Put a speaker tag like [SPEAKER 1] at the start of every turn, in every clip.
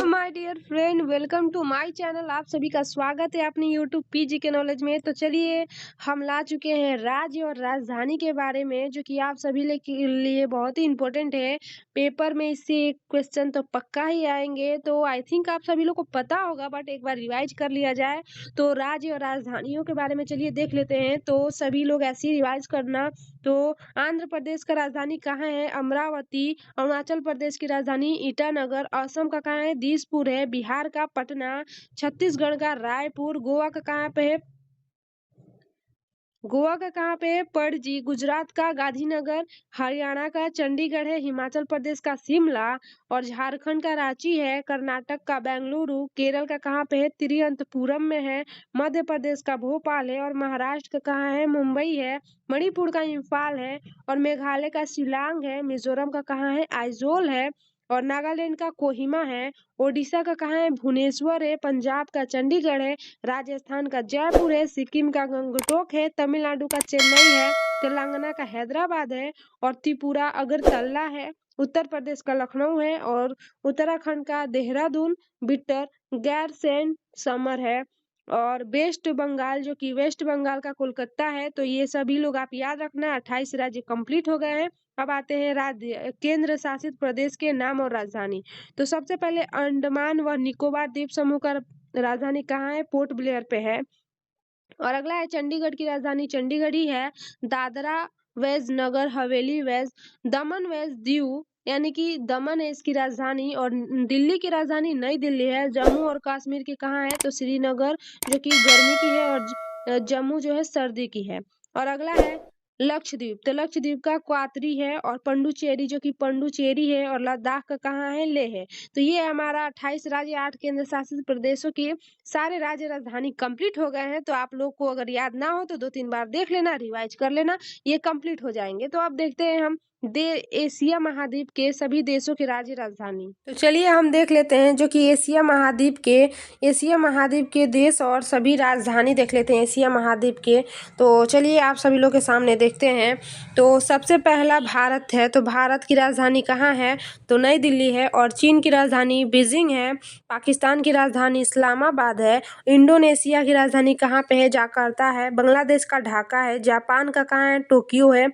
[SPEAKER 1] My dear friend, welcome to my channel. आप सभी का स्वागत है अपनी यूट्यूब पीजी के नॉलेज में। तो चलिए हम ला चुके हैं राज्य और राजधानी के बारे में, जो कि आप सभी के लिए बहुत ही इम्पोर्टेंट है। पेपर में इससे क्वेश्चन तो पक्का ही आएंगे। तो आई थिंक आप सभी लोग को पता होगा, बट एक बार रिवाइज कर लिया जाए। तो राज्य और राजधानियों के बारे में चलिए देख लेते हैं। तो सभी लोग ऐसे ही रिवाइज करना। तो आंध्र प्रदेश का राजधानी कहाँ है? अमरावती। अरुणाचल प्रदेश की राजधानी ईटानगर। असम का कहाँ है? दिसपुर है। बिहार का पटना। छत्तीसगढ़ का रायपुर। गोवा का कहाँ पे है? गोवा का कहाँ पे है? पणजी। गुजरात का गांधीनगर। हरियाणा का चंडीगढ़ है। हिमाचल प्रदेश का शिमला और झारखंड का रांची है। कर्नाटक का बेंगलुरु। केरल का कहाँ पे है? तिरुवनंतपुरम में है। मध्य प्रदेश का भोपाल है। और महाराष्ट्र का कहाँ है? मुंबई है। मणिपुर का इम्फाल है। और मेघालय का शिलांग है। मिजोरम का कहाँ है? आइजोल है। और नागालैंड का कोहिमा है। ओडिशा का कहाँ है? भुवनेश्वर है। पंजाब का चंडीगढ़ है। राजस्थान का जयपुर है। सिक्किम का गंगटोक है। तमिलनाडु का चेन्नई है। तेलंगाना का हैदराबाद है। और त्रिपुरा अगरतला है। उत्तर प्रदेश का लखनऊ है। और उत्तराखंड का देहरादून, बिट्टर, गैरसैंण, समर है। और वेस्ट बंगाल का कोलकाता है। तो ये सभी लोग आप याद रखना। 28 राज्य कंप्लीट हो गए हैं। अब आते हैं राज्य केंद्र शासित प्रदेश के नाम और राजधानी। तो सबसे पहले अंडमान व निकोबार द्वीप समूह का राजधानी कहाँ है? पोर्ट ब्लेयर पे है। और अगला है चंडीगढ़ की राजधानी चंडीगढ़ ही है। दादरा वेज नगर हवेली वेज दमन वेज दीव, यानी कि दमन है इसकी राजधानी। और दिल्ली की राजधानी नई दिल्ली है। जम्मू और कश्मीर की कहाँ है? तो श्रीनगर, जो कि गर्मी की है। और जम्मू जो है सर्दी की है। और अगला है लक्षद्वीप। तो लक्षद्वीप का क्वातरी है। और पंडुचेरी, जो कि पंडुचेरी है। और लद्दाख का कहाँ है? लेह है। तो ये हमारा 28 राज्य 8 केंद्र शासित प्रदेशों के सारे राज्य राजधानी कंप्लीट हो गए हैं। तो आप लोग को अगर याद ना हो तो 2-3 बार देख लेना, रिवाइज कर लेना, ये कंप्लीट हो जाएंगे। तो अब देखते हैं हम एशिया महाद्वीप के सभी देशों की राज्य राजधानी। तो चलिए हम देख लेते हैं जो कि एशिया महाद्वीप के देश और सभी राजधानी देख लेते हैं एशिया महाद्वीप के। तो चलिए आप सभी लोग के सामने देखते हैं। तो सबसे पहला भारत है। तो भारत की राजधानी कहाँ है? तो नई दिल्ली है। और चीन की राजधानी बीजिंग है। पाकिस्तान की राजधानी इस्लामाबाद है। इंडोनेशिया की राजधानी कहाँ पे है? जाकार्ता है। बांग्लादेश का ढाका है। जापान का कहाँ है? टोक्यो है।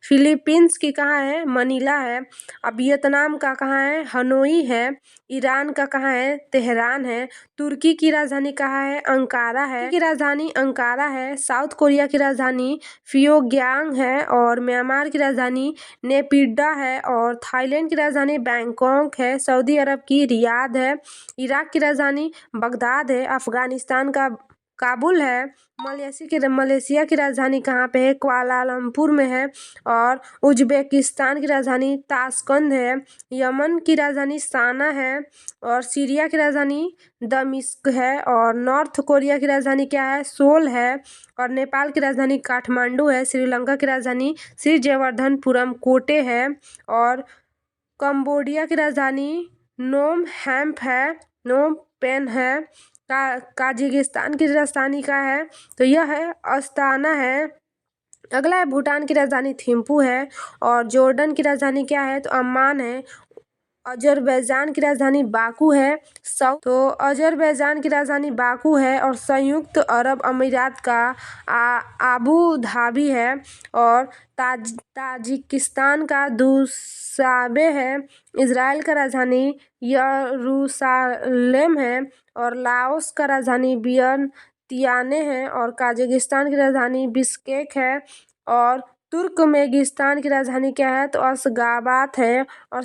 [SPEAKER 1] फिलीपींस की कहाँ है? मनीला है। अब वियतनाम का कहाँ है? हनोई है। ईरान का कहाँ है? तेहरान है। तुर्की की राजधानी कहाँ है? अंकारा है। की राजधानी अंकारा है। साउथ कोरिया की राजधानी प्योंगयांग है। और म्यांमार की राजधानी नेपिडा है। और थाईलैंड की राजधानी बैंकॉक है। सऊदी अरब की रियाद है। इराक की राजधानी बगदाद है। अफगानिस्तान का काबुल है। मलेशिया की राजधानी कहाँ पे है? कुआलालंपुर में है। और उज्बेकिस्तान की राजधानी ताशकंद है। यमन की राजधानी साना है। और सीरिया की राजधानी दमिश्क है। और नॉर्थ कोरिया की राजधानी क्या है? सोल है। और नेपाल की राजधानी काठमांडू है। श्रीलंका की राजधानी श्री जयवर्धनपुरम कोटे है। और कंबोडिया की राजधानी नोम हैम्प है। नोम पेन है। काजाकिस्तान की राजधानी का है? तो यह है अस्ताना है। अगला है भूटान की राजधानी थिम्पू है। और जॉर्डन की राजधानी क्या है? तो अम्मान है। अजरबैजान की राजधानी बाकू है। अजरबैजान की राजधानी बाकू है। और संयुक्त अरब अमीरात का आबू धाबी है। और ताजिकिस्तान का दुशाबे है। इजराइल का राजधानी यरूशलेम है। और लाओस का राजधानी वियंतियाने है। और कजाकिस्तान की राजधानी बिश्केक है। और तुर्कमेनिस्तान की राजधानी क्या है? तो अशगाबाद है। और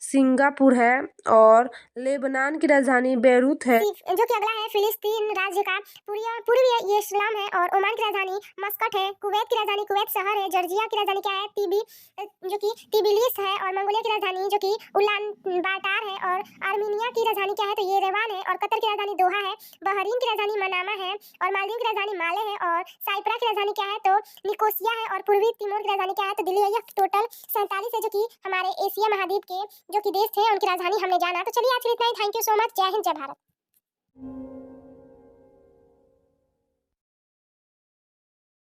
[SPEAKER 1] सिंगापुर है। और लेबनान की राजधानी बेरूत है।
[SPEAKER 2] जो कि अगला है फिलिस्तीन राज्य का पूर्वी यरूशलेम है। और ओमान की राजधानी मस्कट है। कुवैत की राजधानी कुवैत शहर है। जॉर्जिया की राजधानी क्या है? जो कि तिबिलिस है। और मंगोलिया की राजधानी जो कि उलान बाटार है। और आर्मीनिया की राजधानी क्या है? तो येरेवान है। और कतर की राजधानी दोहा है। बहरीन की राजधानी मनामा है। और मालदीव की राजधानी माले है। और साइप्रा की राजधानी क्या है? तो निकोसिया है। और पूर्वी तिमोर की राजधानी क्या है? तो दिल्ली है। यह टोटल 47 है जो कि हमारे एशिया महाद्वीप के जो कि देश थे उनकी राजधानी हमने जाना। तो चलिए आज के लिए इतना ही। Thank you so much. जय हिंद, जय भारत।